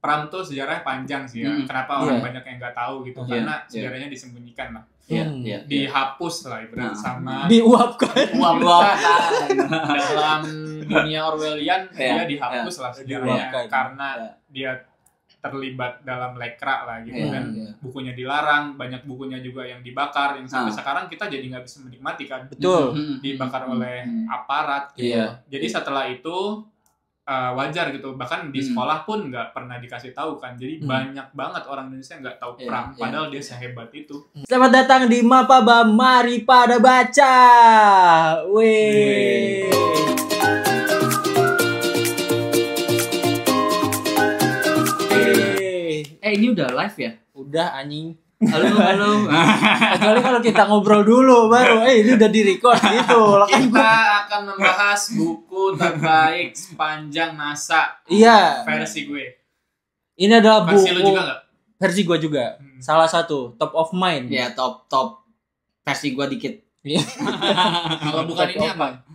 Pram tuh sejarahnya panjang sih ya. Kenapa orang banyak yang nggak tahu gitu? Karena sejarahnya disembunyikan lah. Dihapus lah ibarat sama diuapkan dalam dunia Orwellian dia dihapus lah sejarahnya karena dia terlibat dalam lekra lah gitu kan. Bukunya dilarang, banyak bukunya juga yang dibakar yang sampai sekarang kita jadi nggak bisa menikmati kan. Betul. Dibakar oleh aparat gitu. Jadi setelah itu wajar gitu, bahkan di sekolah pun nggak pernah dikasih tahu kan, jadi banyak banget orang Indonesia nggak tahu Pram, padahal dia sehebat itu. Selamat datang di Mapaba, mari pada baca. Wih. Ini udah live ya? Udah anjing. Halo. Kecuali kalau kita ngobrol dulu baru, ini udah di-record gitu. Kita akan membahas buku terbaik sepanjang NASA. Iya. Versi gue. Ini adalah buku. Versi lu juga nggak? Versi gue juga. Salah satu, top of mind. Ya, top. Versi gue dikit. Kalau bukan ini apa?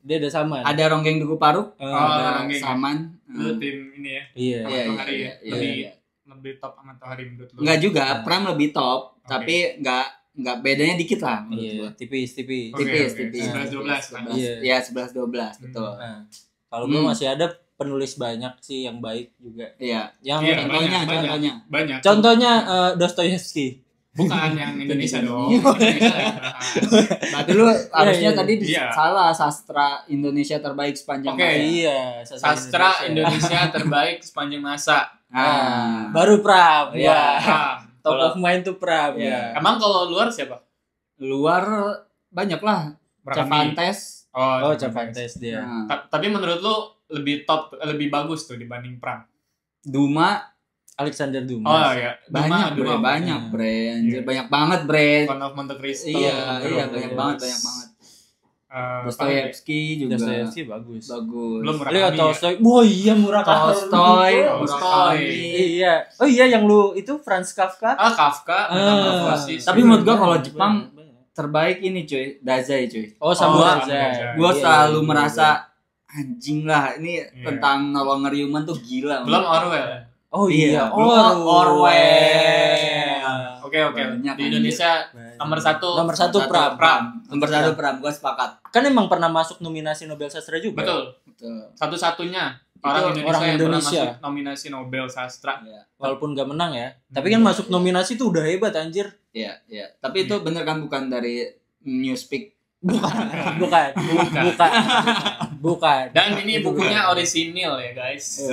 Dia ada Saman. Ada Ronggeng Duku Paruk. Ada Ronggeng. Saman. Lu tim ini ya? Iya. Matahari ya? Lebih top sama Matahari menurut lu? Enggak juga, Pram lebih top, tapi enggak bedanya dikit lah menurut gua. Tipis. Tipis. 11-12 lah. Iya, 11-12, betul. Kalau gue masih ada penulis banyak sih yang baik juga. Iya. Yang contohnya. Banyak. Contohnya Dostoyevsky. Bukan yang Indonesia dong. Berarti lu harusnya tadi salah, sastra Indonesia terbaik sepanjang masa. Iya, sastra Indonesia terbaik sepanjang masa. Baru Pram. Ya. Top of mind tuh Pram. Ya. Emang kalau luar siapa? Luar banyak lah. Cervantes. Cervantes dia. Tapi menurut lu lebih top, lebih bagus tuh dibanding Pram? Duma, Oh Alexander Dumas. iya, banyak bre, anjir banyak banget bre. Count of Monte Cristo. Iya, banyak banget. Dostoyevsky juga. Dostoyevsky bagus. Belum Leo Tolstoy. Wah iya Tolstoy. Iya. Oh iya yang lu itu Franz Kafka. Kafka. Tapi menurut gua kalau Jepang terbaik ini cuy, Dazai cuy. Dazai. Gua selalu merasa anjing lah ini tentang nolonger human tuh gila. Belum Orwell. Oh iya, Orwell. Oke. Di Indonesia nomor satu Pram. Nomor satu Pram, gue sepakat. Kan emang pernah masuk nominasi Nobel Sastra juga. Betul. Satu-satunya orang Indonesia yang pernah masuk nominasi Nobel Sastra. Walaupun gak menang ya. Tapi kan masuk nominasi tuh udah hebat anjir. Iya. Tapi itu bener kan bukan dari Newspeak. Bukan. Dan ini bukunya orisinil ya guys.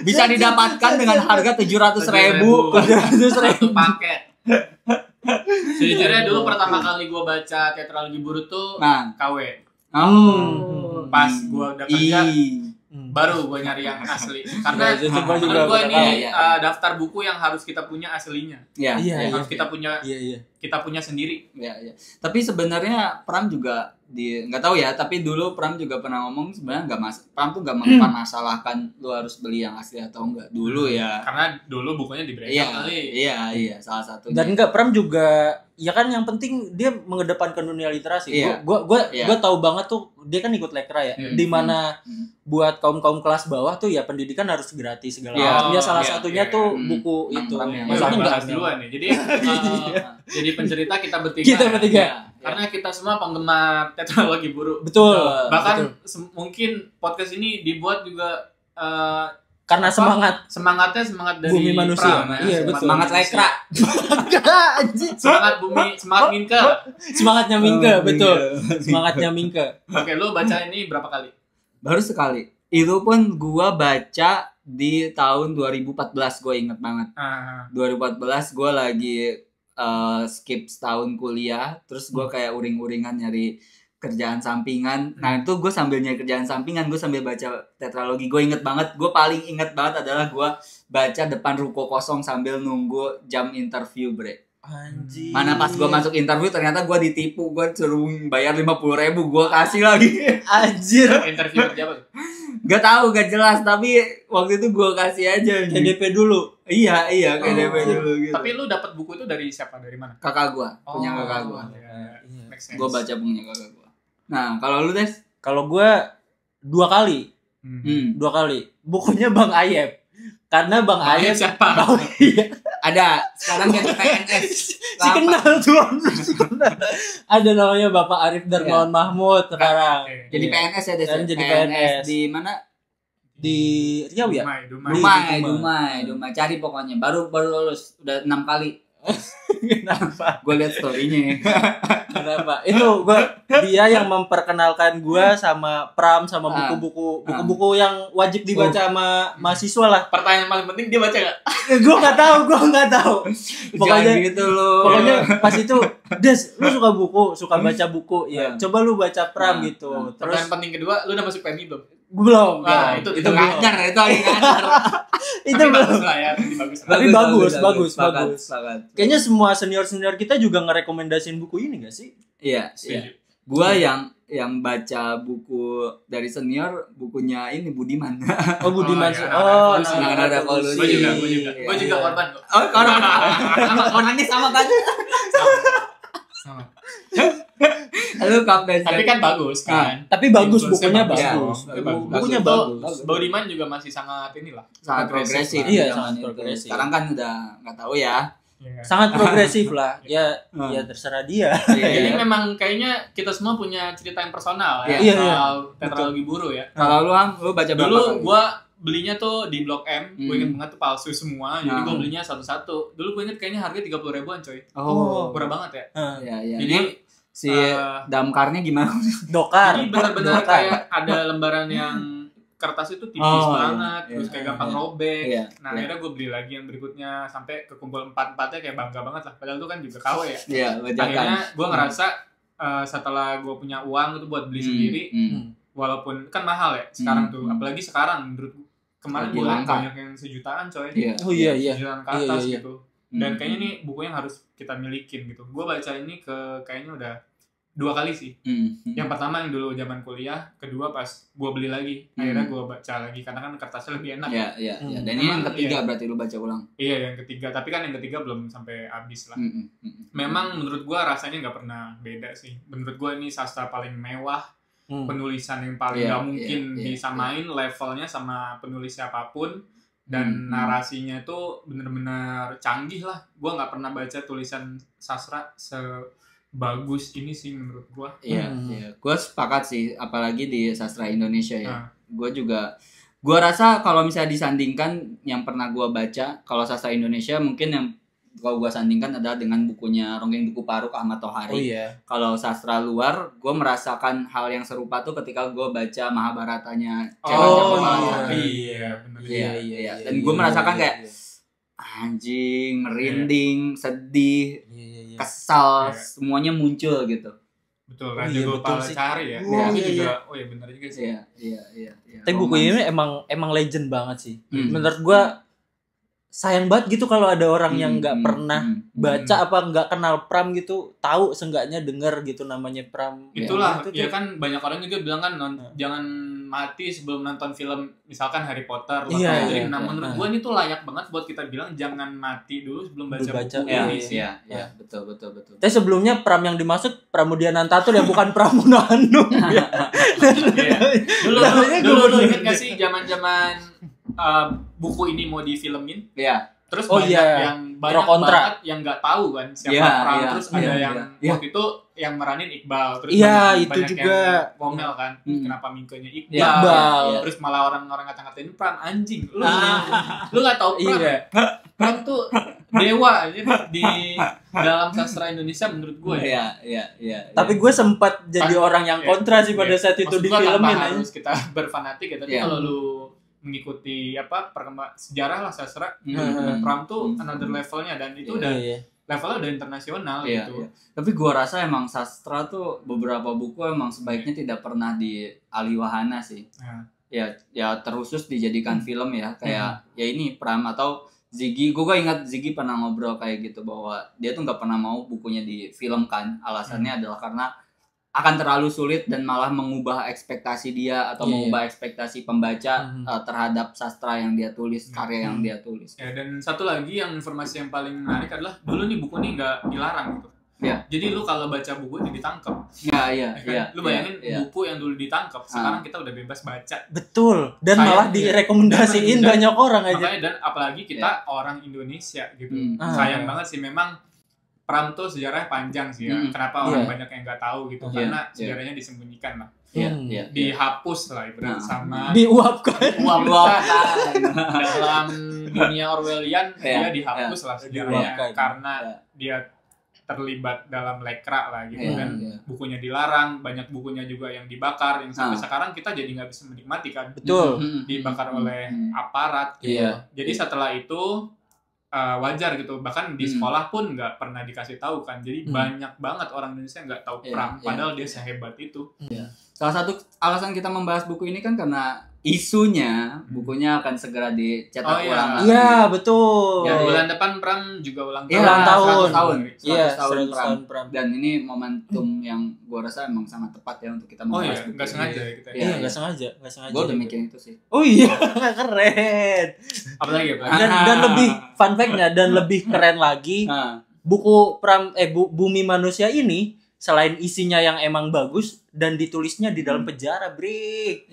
Bisa didapatkan dengan harga 700.000 paket. Sejujurnya dulu pertama kali gue baca Tetralogi Buruk tuh KW. Pas gue udah kerja baru gue nyari yang asli. Karena menurut gue ini daftar buku yang harus kita punya aslinya. Harus kita punya sendiri. Iya. Tapi sebenarnya Pram juga nggak tahu ya, tapi dulu Pram juga pernah ngomong sebenarnya Pram tuh nggak mempermasalahkan lu harus beli yang asli atau enggak dulu ya. Karena dulu bukunya di Brandon kali. Iya, salah satunya. Dan enggak Pram juga ya kan yang penting dia mengedepankan dunia literasi. Gua tahu banget tuh dia kan ikut lekra ya. Di mana buat kaum kelas bawah tuh ya pendidikan harus gratis segala macam. Ya salah satunya tuh buku itu. Maksudnya enggak duluan nih. Jadi pencerita kita bertiga. Karena kita semua penggemar Tetralogi Buruk. Betul. Bahkan mungkin podcast ini dibuat juga karena semangat dari bumi manusia. Pram, Iya, betul. Semangat lekra. semangat Minke. Semangatnya Minke, betul. Semangatnya Minke. Oke, lu baca ini berapa kali? Baru sekali. Itu pun gua baca di tahun 2014, gue inget banget. 2014 gua lagi skip setahun kuliah, terus gue kayak uring-uringan nyari kerjaan sampingan. Nah itu gue sambil nyari kerjaan sampingan, gue sambil baca tetralogi. Gue inget banget, gue paling inget banget adalah gue baca depan ruko kosong sambil nunggu jam interview bre. Anjir. Mana pas gue masuk interview ternyata gue ditipu, gue suruh bayar 50.000, gue kasih lagi. Anjir. Interview kerja apa? Gak tahu, gak jelas, tapi waktu itu gue kasih aja. KDP dulu. Iya, KDP dulu gitu. Tapi lu dapat buku itu dari siapa? Dari mana? Kakak gue, punya kakak gue. Gue baca punya kakak gue. Nah, kalau lu Des? Kalau gue 2 kali. 2 kali. bukunya Bang Ayep. Karena Bang Ayep siapa? Ada sekarang jadi PNS. Si kenal. Ada namanya Bapak Arif Darmawan Mahmud sekarang. Jadi PNS ya, jadi PNS di mana? Di Riau ya? Dumai. Cari pokoknya. Baru lulus udah 6 kali. Kenapa? Gue liat story-nya. Kenapa? Itu dia yang memperkenalkan gue sama Pram, sama buku-buku yang wajib dibaca sama mahasiswa lah. Pertanyaan paling penting, dia baca gak? Gue nggak tahu. Pokoknya gitu loh. Pokoknya pas itu, Des, lu suka baca buku ya. Coba lu baca Pram gitu. Terus pertanyaan penting kedua, lu udah masuk PMI belum? Belum. Itu ngajar. Itu bagus lah ya, tapi bagus. Kayaknya semua senior kita juga ngerekomendasiin buku ini gak sih? Iya. Gua yang baca buku dari senior, bukunya ini Budiman. Budiman. Ada revolusi. Gue juga korban kok. Orangnya sama kan? Sama. Lu tapi kan bagus kan. Tapi bagus, bukunya bagus. Bukunya bagus. Budiman juga masih sangat sangat progresif. Iya, sangat progresif. Sekarang kan udah nggak tahu ya. Sangat progresif lah. Ya terserah dia. Jadi memang kayaknya kita semua punya cerita yang personal ya soal tetralogi buru ya. Kalau lu baca berapa? Dulu gua belinya tuh di Blok M, gue inget banget tuh palsu semua, jadi gue belinya satu-satu. Dulu gue inget kayaknya harga 30 ribuan coy. Murah banget ya. Iya. Jadi si damkarnya gimana? Dokar. Jadi benar-benar kayak ada lembaran yang kertas itu tipis banget, terus kayak gampang robek. Nah akhirnya gue beli lagi yang berikutnya sampai kekumpul 4-4-nya kayak bangga banget lah. Padahal itu kan juga KW ya. Iya, akhirnya gue ngerasa setelah gue punya uang itu buat beli sendiri, walaupun kan mahal ya sekarang tuh, apalagi sekarang menurut kemarin gue lihat banyak yang sejutaan coy. Iya. Sejutaan ke atas gitu. Dan kayaknya ini buku yang harus kita milikin gitu. Gue baca ini kayaknya udah 2 kali sih. Yang pertama yang dulu zaman kuliah, kedua pas gue beli lagi. Akhirnya gue baca lagi karena kan kertasnya lebih enak. Iya. Dan ini yang ketiga berarti lu baca ulang. Iya, yang ketiga. Tapi kan yang ketiga belum sampai habis lah. Memang menurut gue rasanya nggak pernah beda sih. Menurut gue ini sastra paling mewah. Penulisan yang paling gak mungkin disamain levelnya sama penulis siapapun. Dan narasinya itu bener-bener canggih lah. Gue nggak pernah baca tulisan sastra sebagus ini sih menurut gue. Iya. Gue sepakat sih, apalagi di sastra Indonesia ya. Gue rasa kalau misalnya disandingkan yang pernah gue baca, kalau sastra Indonesia mungkin yang kalau gue sandingkan adalah dengan bukunya Ronggeng Duku Paruk Ahmad Tohari. Kalau sastra luar, gue merasakan hal yang serupa tuh ketika gue baca Mahabharatanya Iya. Dan gue merasakan kayak anjing, merinding, sedih, kesal, semuanya muncul gitu. Betul, Raja Gopal Cari ya. Itu juga, benar juga sih. Iya. Tapi buku ini emang legend banget sih. Menurut gue sayang banget gitu kalau ada orang yang nggak pernah baca apa nggak kenal Pram gitu, tahu seenggaknya denger gitu namanya Pram. Itulah ya kan banyak orang juga bilang kan jangan mati sebelum nonton film misalkan Harry Potter. Nah menurut gue ini tuh layak banget buat kita bilang jangan mati dulu sebelum baca buku ini sih. Iya, betul. Tapi sebelumnya Pram yang dimaksud Pramudian Antatur ya, bukan Pramono Anung. Dulu lu inget gak sih zaman-zaman buku ini mau difilmin? Iya. Terus banyak banget yang nggak tahu kan siapa Pram. Terus ada yang waktu itu yang meranin Iqbal. Terus itu banyak juga yang ngomel kan, kenapa Mingkenya Iqbal. Terus malah orang-orang ngata-ngatain Pram anjing. Lu nggak tahu Pram. Pram tuh dewa di dalam sastra Indonesia menurut gue ya. Tapi gue sempat jadi orang yang kontra sih pada saat itu difilmin. Harus kita berfanatik ya. Tapi kalau lu mengikuti perkembangan sejarah lah sastra, Pram tuh another levelnya dan itu udah levelnya udah internasional gitu. Tapi gua rasa emang sastra tuh beberapa buku emang sebaiknya tidak pernah dialiwahana sih. Ya terkhusus dijadikan film ya, kayak ya ini Pram atau Ziggy. Gua ingat Ziggy pernah ngobrol kayak gitu bahwa dia tuh nggak pernah mau bukunya difilmkan. Alasannya adalah karena akan terlalu sulit dan malah mengubah ekspektasi dia atau mengubah ekspektasi pembaca terhadap sastra yang dia tulis, karya yang dia tulis. Dan satu lagi yang informasi yang paling menarik adalah dulu nih buku ini nggak dilarang gitu. Jadi lu kalau baca buku itu ditangkap. Lu bayangin buku yang dulu ditangkap, sekarang kita udah bebas baca. Betul. Dan malah direkomendasiin banyak orang aja. Makanya, dan apalagi kita orang Indonesia gitu. Sayang banget sih memang Pram tuh sejarahnya panjang sih ya. Kenapa orang banyak yang nggak tahu gitu? Karena sejarahnya disembunyikan lah. Dihapus lah ibarat sama diuapkan dalam dunia Orwellian. Dia dihapus lah sejarahnya karena dia terlibat dalam lekra lah gitu kan. Bukunya dilarang, banyak bukunya juga yang dibakar, yang sampai sekarang kita jadi nggak bisa menikmati kan. Betul. Dibakar oleh aparat gitu. Jadi setelah itu wajar gitu, bahkan di sekolah pun nggak pernah dikasih tahu kan. Jadi banyak banget orang Indonesia nggak taau Pram, padahal dia sehebat itu. Salah satu alasan kita membahas buku ini kan karena isunya bukunya akan segera dicetak ulang lagi. Iya, betul. Bulan depan Pram juga ulang tahun. 100 tahun Pram. Dan ini momentum yang gua rasa emang sangat tepat ya untuk kita membahas buku. Nggak sengaja ya kita. Nggak sengaja. Gua udah mikirin itu sih. Oh iya, keren. Apalagi dan lebih fun fact-nya dan lebih keren lagi. Buku Bumi Manusia ini selain isinya yang emang bagus dan ditulisnya di dalam penjara, Bre.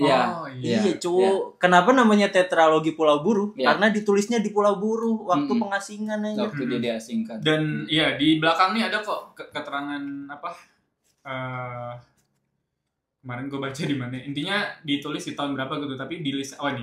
Kenapa namanya tetralogi Pulau Buru? Karena ditulisnya di Pulau Buru waktu pengasingan aja. Waktu dia diasingkan. Dan di belakang nih ada kok keterangan apa? Kemarin gue baca di mana. Intinya ditulis di tahun berapa gitu, tapi di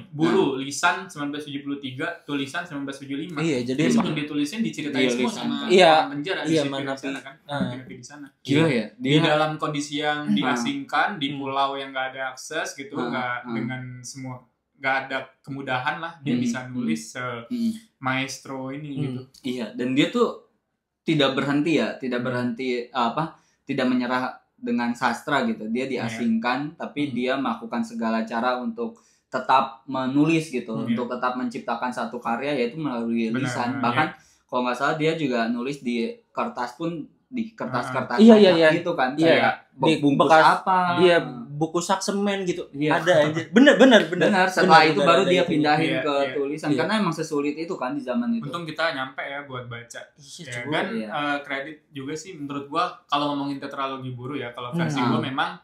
Buru lisan 1973, tulisan 1975. Jadi sebelum ditulisnya diceritain semua sama orang penjara di sana kan. Di sana. Gila ya. Di dalam kondisi yang diasingkan di pulau yang enggak ada akses gitu, enggak dengan semua enggak ada kemudahan lah, dia bisa nulis maestro ini gitu. Iya, dan dia tuh tidak berhenti tidak menyerah dengan sastra gitu. Dia diasingkan tapi dia melakukan segala cara untuk tetap menulis gitu, untuk tetap menciptakan satu karya, yaitu melalui lisan. Bahkan kalau nggak salah dia juga nulis di kertas pun, di kertas-kertas gitu kan, kayak bungkus apa, buku saksemen gitu, ada aja. Bener. Setelah itu baru dia pindahin ke tulisan, karena emang sesulit itu kan di zaman itu. Untung kita nyampe ya buat baca. Dan kredit juga sih menurut gua kalau ngomongin tetralogi Buru ya, kalau versi gua memang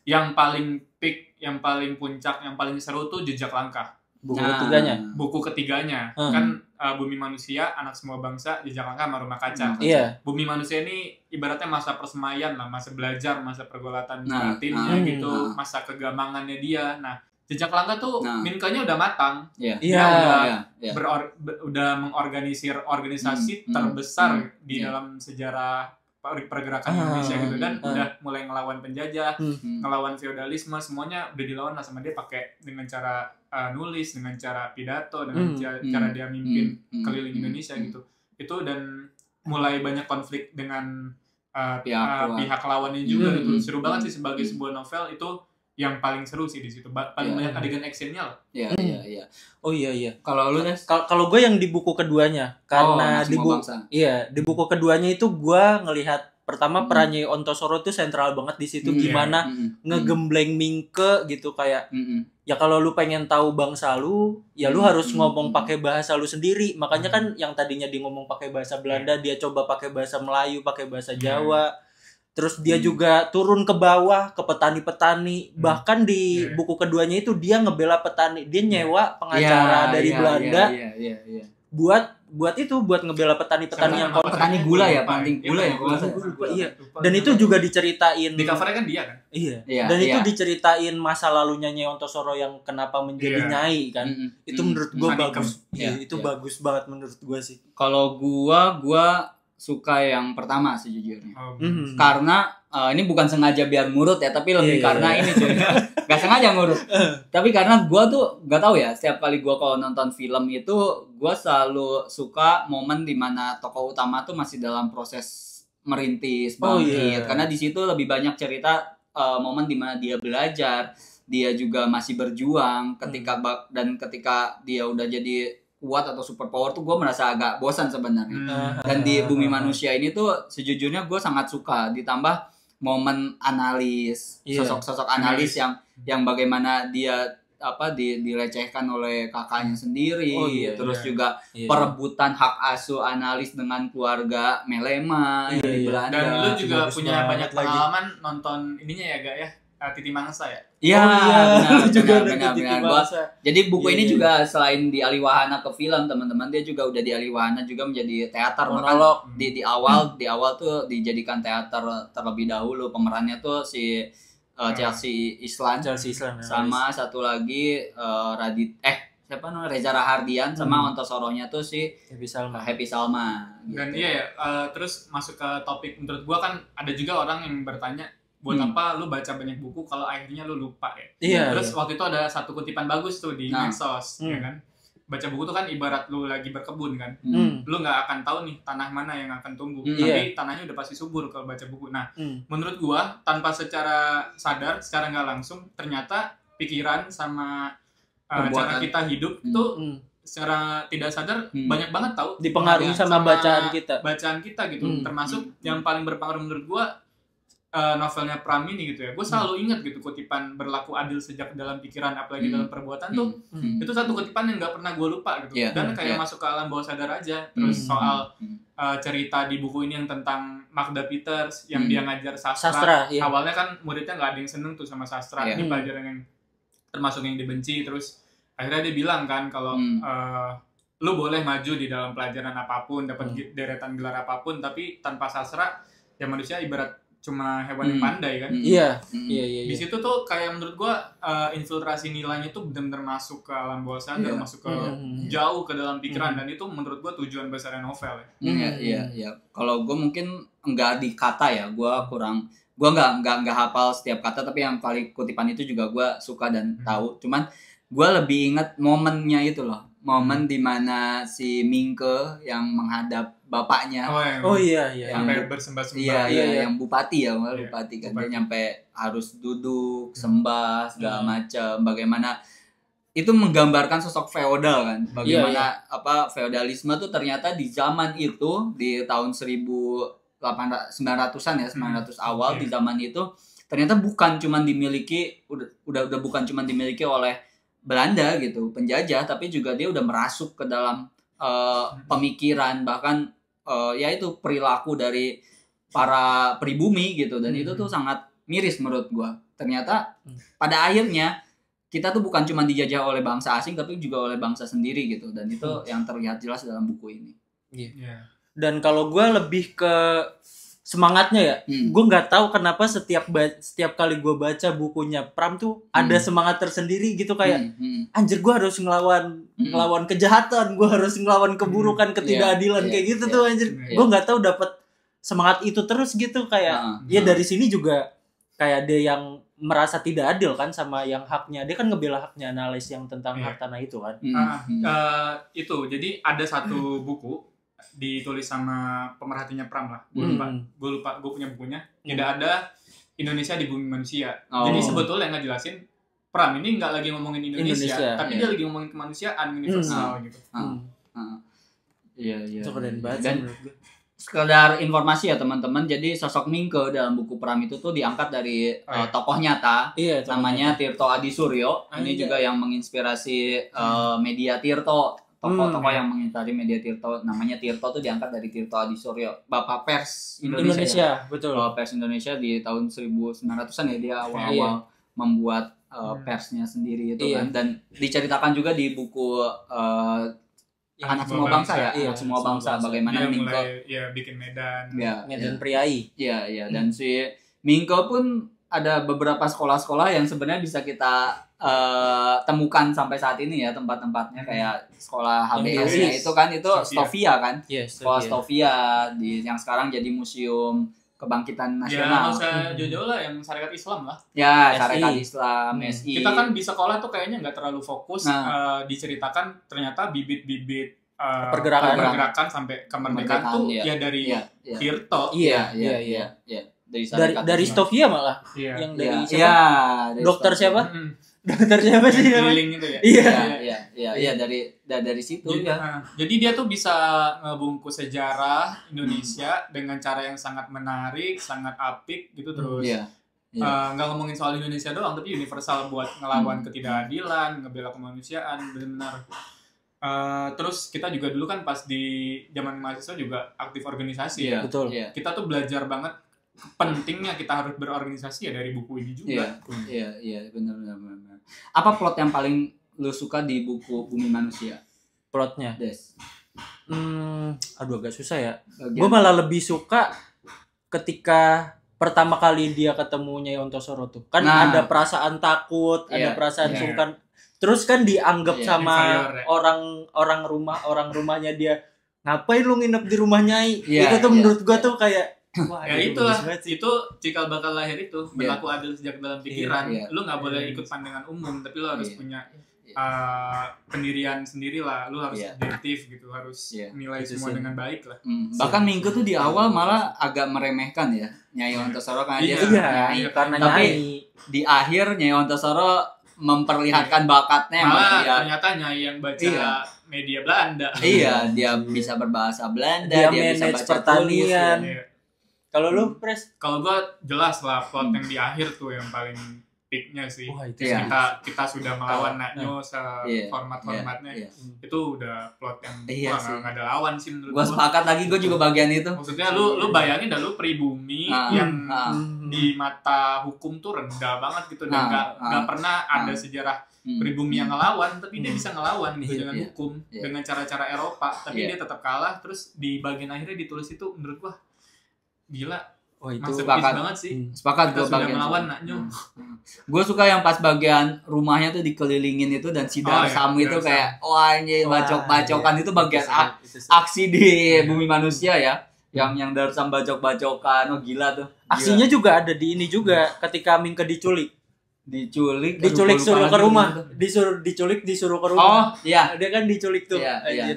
yang paling peak, yang paling puncak, yang paling seru tuh Jejak Langkah. Buku ketiganya kan Bumi Manusia, Anak Semua Bangsa, Jejak Langkah, sama Rumah Kaca. Bumi Manusia ini ibaratnya masa persemaian lah, masa belajar, masa pergolatan batinnya gitu, masa kegamangannya dia. Nah, Jejak Langkah tuh minkanya udah matang. Udah mengorganisir organisasi terbesar di dalam sejarah pergerakan Indonesia gitu, dan udah mulai ngelawan penjajah, ngelawan feodalisme, semuanya udah dilawan lah sama dia pakai dengan cara nulis, dengan cara pidato, dengan cara dia mimpin keliling Indonesia gitu. Itu dan mulai banyak konflik dengan pihak lawannya juga gitu. Seru banget sih sebagai sebuah novel, itu yang paling seru sih di situ. Paling banyak adegan actionnya lah. Iya. Oh iya. Kalau lu kalau gue yang di buku keduanya, karena di buku keduanya itu gue ngelihat pertama perannya Ontosoro tuh sentral banget di situ, gimana ngegembleng Mingke gitu, kayak ya kalau lu pengen tahu bangsa lu, ya lu harus ngomong pakai bahasa lu sendiri. Makanya kan yang tadinya dia ngomong pakai bahasa Belanda, dia coba pakai bahasa Melayu, pakai bahasa Jawa. Terus dia juga turun ke bawah ke petani-petani. Bahkan di buku keduanya itu dia ngebela petani. Dia nyewa pengacara dari Belanda buat ngebela petani-petani yang petani gula ya, paling gula ya. Iya. Dan itu juga diceritain di covernya kan dia kan. Iya. Dan itu diceritain masa lalunya Nyai Ontosoro yang kenapa menjadi nyai kan. Itu menurut gua bagus. Itu bagus banget menurut gua sih. Kalau gua suka yang pertama sejujurnya. Karena ini bukan sengaja biar ngurut ya, tapi lebih karena ini cuy. Gak sengaja ngurut. Tapi karena gue tuh gak tahu ya, setiap kali gue kalau nonton film itu, gue selalu suka momen dimana tokoh utama tuh masih dalam proses merintis, bangkit. Karena di situ lebih banyak cerita momen dimana dia belajar, dia juga masih berjuang ketika dia udah jadi kuat atau superpower tuh gue merasa agak bosan sebenarnya. Dan di Bumi Manusia ini tuh sejujurnya gue sangat suka, ditambah momen analis, sosok-sosok analis yang bagaimana dia dilecehkan oleh kakaknya sendiri. Terus juga perebutan hak asuh analis dengan keluarga Melema di Belanda. Dan lu juga punya banyak pengalaman nonton ininya ya Gak ya? Titi Mangsa ya? Iya, benar. Jadi buku ini juga selain di Aliwahana ke film, teman-teman, dia juga udah di Aliwahana juga menjadi teater. Monolog. Bahkan di awal tuh dijadikan teater terlebih dahulu. Pemerannya tuh si Chelsea Islan sama satu lagi Reza Rahardian sama Onto Soronya tuh si Happy Salma gitu. Dan terus masuk ke topik, menurut gua kan ada juga orang yang bertanya buat apa lu baca banyak buku kalau akhirnya lu lupa ya. Terus waktu itu ada satu kutipan bagus tuh di medsos ya kan. Baca buku tuh kan ibarat lu lagi berkebun kan. Lu nggak akan tahu nih tanah mana yang akan tumbuh, tapi tanahnya udah pasti subur kalau baca buku. Nah, menurut gua tanpa secara sadar, secara nggak langsung, ternyata pikiran sama cara kita hidup tuh secara tidak sadar banyak banget tahu dipengaruhi sama bacaan kita gitu. Termasuk yang paling berpengaruh menurut gua novelnya Pram ini gitu ya. Gue selalu ingat gitu kutipan berlaku adil sejak dalam pikiran apalagi dalam perbuatan tuh. Itu satu kutipan yang nggak pernah gue lupa gitu. Dan kayak masuk ke alam bawah sadar aja. Terus soal cerita di buku ini yang tentang Magda Peters yang dia ngajar sastra. Awalnya kan muridnya nggak ada yang seneng tuh sama sastra. Ini pelajaran yang termasuk yang dibenci. Terus akhirnya dia bilang kan kalau lu boleh maju di dalam pelajaran apapun, dapat deretan gelar apapun, tapi tanpa sastra ya manusia ibarat cuma hewan yang pandai kan. Iya. Di situ tuh kayak menurut gua infiltrasi nilainya tuh benar-benar masuk ke alam bawah sadar, masuk ke jauh ke dalam pikiran, dan itu menurut gua tujuan besar novel ya. Iya. Kalau gua mungkin enggak di kata ya, gua enggak hafal setiap kata, tapi yang paling kutipan itu juga gua suka dan tahu. Cuman gua lebih ingat momennya itu loh. Momen dimana si Mingke yang menghadap bapaknya. Sampai bersembah-sembah. Iya, yang bupati ya, bupati kan dia nyampe harus duduk, sembah segala macam. Bagaimana itu menggambarkan sosok feodal kan. Bagaimana feodalisme tuh ternyata di zaman itu di tahun 900-an ya, 900 awal di zaman itu ternyata bukan cuma dimiliki udah bukan cuma dimiliki oleh Belanda gitu, penjajah, tapi juga dia udah merasuk ke dalam pemikiran, bahkan itu perilaku dari para pribumi gitu, dan itu tuh sangat miris menurut gua. Ternyata pada akhirnya kita tuh bukan cuma dijajah oleh bangsa asing, tapi juga oleh bangsa sendiri gitu, dan itu yang terlihat jelas dalam buku ini. Dan kalau gua lebih ke semangatnya ya, gue nggak tahu kenapa setiap kali gue baca bukunya Pram tuh ada semangat tersendiri gitu, kayak anjir gue harus ngelawan kejahatan, gue harus ngelawan keburukan, ketidakadilan kayak gitu tuh anjir. Gue nggak tahu dapat semangat itu terus gitu, kayak dari sini juga kayak dia yang merasa tidak adil kan sama yang haknya, dia kan ngebela haknya analis yang tentang hak tanah itu kan. Itu jadi ada satu buku ditulis sama pemerhatinya Pram lah, gue lupa gue punya bukunya. Tidak ada Indonesia di bumi manusia. Jadi sebetulnya nggak jelasin Pram ini nggak lagi ngomongin Indonesia, tapi dia lagi ngomongin kemanusiaan universal gitu. Iya. Itu keren banget. Dan sekedar informasi ya teman-teman, jadi sosok Mingke dalam buku Pram itu tuh diangkat dari tokoh nyata, namanya Tirto Adi Suryo. Ini juga yang menginspirasi media Tirto. Tokoh-tokoh yang menginspirasi media Tirto, namanya Tirto tuh diangkat dari Tirto Adi Suryo, Bapak Pers Indonesia. Betul. Bapak Pers Indonesia di tahun 1900-an ya, dia awal-awal membuat persnya sendiri itu kan. Dan diceritakan juga di buku Anak Semua Bangsa ya, Anak Semua Bangsa, bagaimana Mingke bikin Medan. Medan Priai. Iya. Dan si Mingke pun ada beberapa sekolah-sekolah yang sebenarnya bisa kita temukan sampai saat ini ya, tempat-tempatnya kayak sekolah HBS-nya itu kan, itu Stovia kan, sekolah Stovia yang sekarang jadi Museum Kebangkitan Nasional. Ya, nggak usah jauh-jauh lah, yang Syarikat Islam lah. Ya, Syarikat Islam, SI. Kita kan di sekolah tuh kayaknya nggak terlalu fokus diceritakan ternyata bibit-bibit pergerakan sampai kemerdekaan tuh ya dari Tirto. Iya. Dari Stovia malah. Yang dari siapa? Dari dokter siapa? Dokter siapa sih? Keliling itu ya. Iya, dari situ. Jadi dia tuh bisa ngebungkus sejarah Indonesia dengan cara yang sangat menarik, sangat apik gitu, terus nggak ngomongin soal Indonesia doang, tapi universal buat ngelawan ketidakadilan, ngebela kemanusiaan, benar-benar. Terus kita juga dulu kan pas di zaman mahasiswa juga aktif organisasi ya. Betul. Kita tuh belajar banget pentingnya kita harus berorganisasi ya dari buku ini juga. Iya, benar. Apa plot yang paling lu suka di buku Bumi Manusia? Plotnya? Des. Aduh agak susah ya. Gue malah lebih suka ketika pertama kali dia ketemu Nyai Ontosoro tuh. Kan ada perasaan takut, ada perasaan sungkan. Terus kan dianggap sama orang rumahnya dia, ngapain lu nginep di rumah Nyai? Itu tuh menurut gue tuh kayak wah, ya itulah, itu cikal bakal lahir itu berlaku adil sejak dalam pikiran. Lu nggak boleh ikut pandangan umum, tapi lu harus punya pendirian sendiri lah. Lu harus objektif gitu, harus nilai semua dengan baik lah. Bahkan Minggu tuh di awal malah agak meremehkan ya Nyai Ontosoro kan dia Nyai, karena tapi di akhir Nyai Ontosoro memperlihatkan bakatnya. Malah ternyata Nyai yang baca media Belanda. Iya, dia bisa berbahasa Belanda, dia bisa baca pertanian. Kalau lu, Pres? Kalau gua jelas lah plot yang di akhir tuh yang paling peak-nya sih. Wah, itu kita sudah melawan Naknyo format-formatnya. Itu udah plot yang nggak ada lawan sih menurut gua. Sepakat lagi, gua juga bagian itu. Maksudnya lu bayangin dah lu pribumi yang di mata hukum tuh rendah banget gitu dan nggak pernah ada sejarah pribumi yang ngelawan, tapi dia bisa ngelawan gitu dengan hukum dengan cara-cara Eropa, tapi dia tetap kalah. Terus di bagian akhirnya ditulis itu menurut gua gila. Oh itu sepakat banget sih. Sepakat gue bagian melawan Naknyo. Gue suka yang pas bagian rumahnya tuh dikelilingin itu dan si Darsamu itu kayak wah anjir bacok-bacokan itu bagian aksi di Bumi Manusia ya. Yang Darsam bacok-bacokan, oh gila tuh. Aksinya juga ada di ini juga ketika Mingke diculik suruh ke rumah. Disuruh ke rumah. Oh, iya. Dia kan diculik tuh.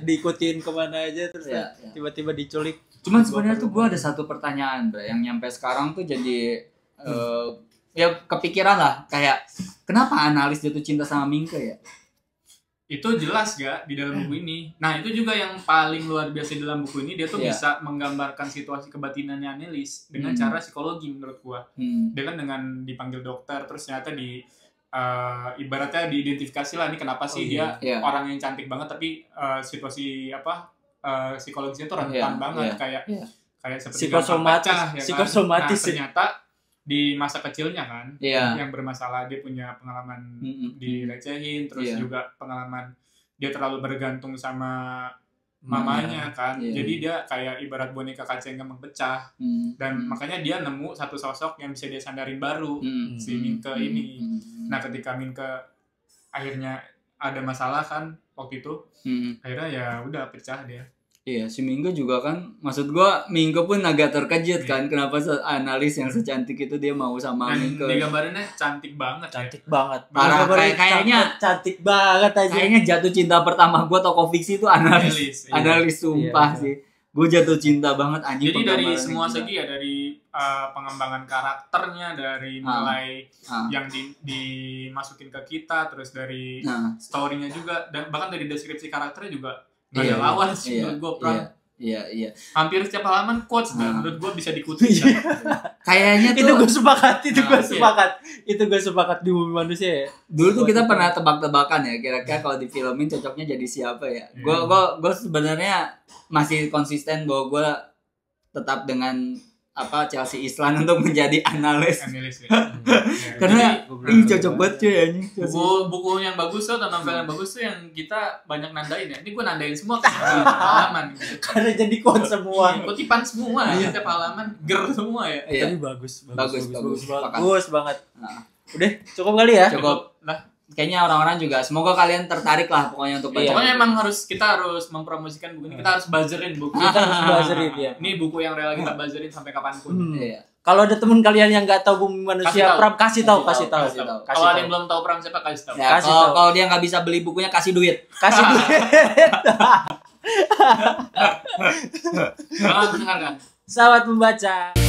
Diikutin kemana aja terus tiba-tiba diculik. Cuman sebenarnya tuh gue ada satu pertanyaan, Bro, yang nyampe sekarang tuh jadi ya kepikiran lah kayak kenapa analis jatuh cinta sama Mingke ya? Itu jelas gak di dalam buku ini. Nah itu juga yang paling luar biasa di dalam buku ini, dia tuh bisa menggambarkan situasi kebatinannya analis dengan cara psikologi menurut gua. Dia kan dengan dipanggil dokter terus ternyata ibaratnya diidentifikasi lah ini kenapa sih dia orang yang cantik banget tapi situasi psikologisnya tuh rentan banget kayak seperti psikosomatis. Nah, ternyata di masa kecilnya kan yang bermasalah, dia punya pengalaman direcehin, terus juga pengalaman dia terlalu bergantung sama mamanya kan. Jadi dia kayak ibarat boneka kaca yang gampang pecah. Dan makanya dia nemu satu sosok yang bisa dia sandarin baru, si Mingke ini. Nah, ketika Mingke akhirnya ada masalah kan waktu itu, akhirnya ya udah pecah dia. Iya, si Mingke juga kan, maksud gua Mingke pun agak terkejut kan kenapa analis yang secantik itu dia mau sama Mingke. Dan digambarinnya cantik banget. Banget. Parah, kayaknya cantik banget aja. Kayaknya jatuh cinta pertama gua tokoh fiksi itu analis sumpah sih. Gue jatuh cinta banget anjing. Jadi dari semua segi ya, dari pengembangan karakternya, dari nilai yang dimasukin ke kita, terus dari story-nya juga, dan bahkan dari deskripsi karakternya juga nggak ada lawan sih menurut gue. Iya. Hampir setiap halaman quotes dan menurut gue bisa dikutip. Kayaknya tuh itu gue sepakat di Bumi Manusia ya. Dulu tuh kita pernah tebak-tebakan ya kira-kira kalau difilmin cocoknya jadi siapa ya. Gue sebenarnya masih konsisten bahwa gue tetap dengan Chelsea Islan untuk menjadi analis ya. Karena cocok banget cuy anjing. Buku yang bagus tuh atau novel yang bagus tuh yang kita banyak nandain ya. Ini gue nandain semua kan halaman gitu. Karena jadi quote semua. Kutipan semua ya, setiap halaman semua ya. Tapi bagus banget. Udah cukup kali ya? Cukup lah. Kayaknya orang-orang juga semoga kalian tertarik lah pokoknya untuk baca. Pokoknya emang kita harus mempromosikan buku ini. Kita harus buzzerin buku. Ya. Ini buku yang rela kita buzzerin sampai kapanpun. Kalau ada teman kalian yang nggak tahu Bumi Manusia, Pram kasih tahu. Kalau ada yang belum tahu Pram siapa, kasih tahu. Ya, kalau dia nggak bisa beli bukunya kasih duit. Selamat mendengarkan. Selamat membaca.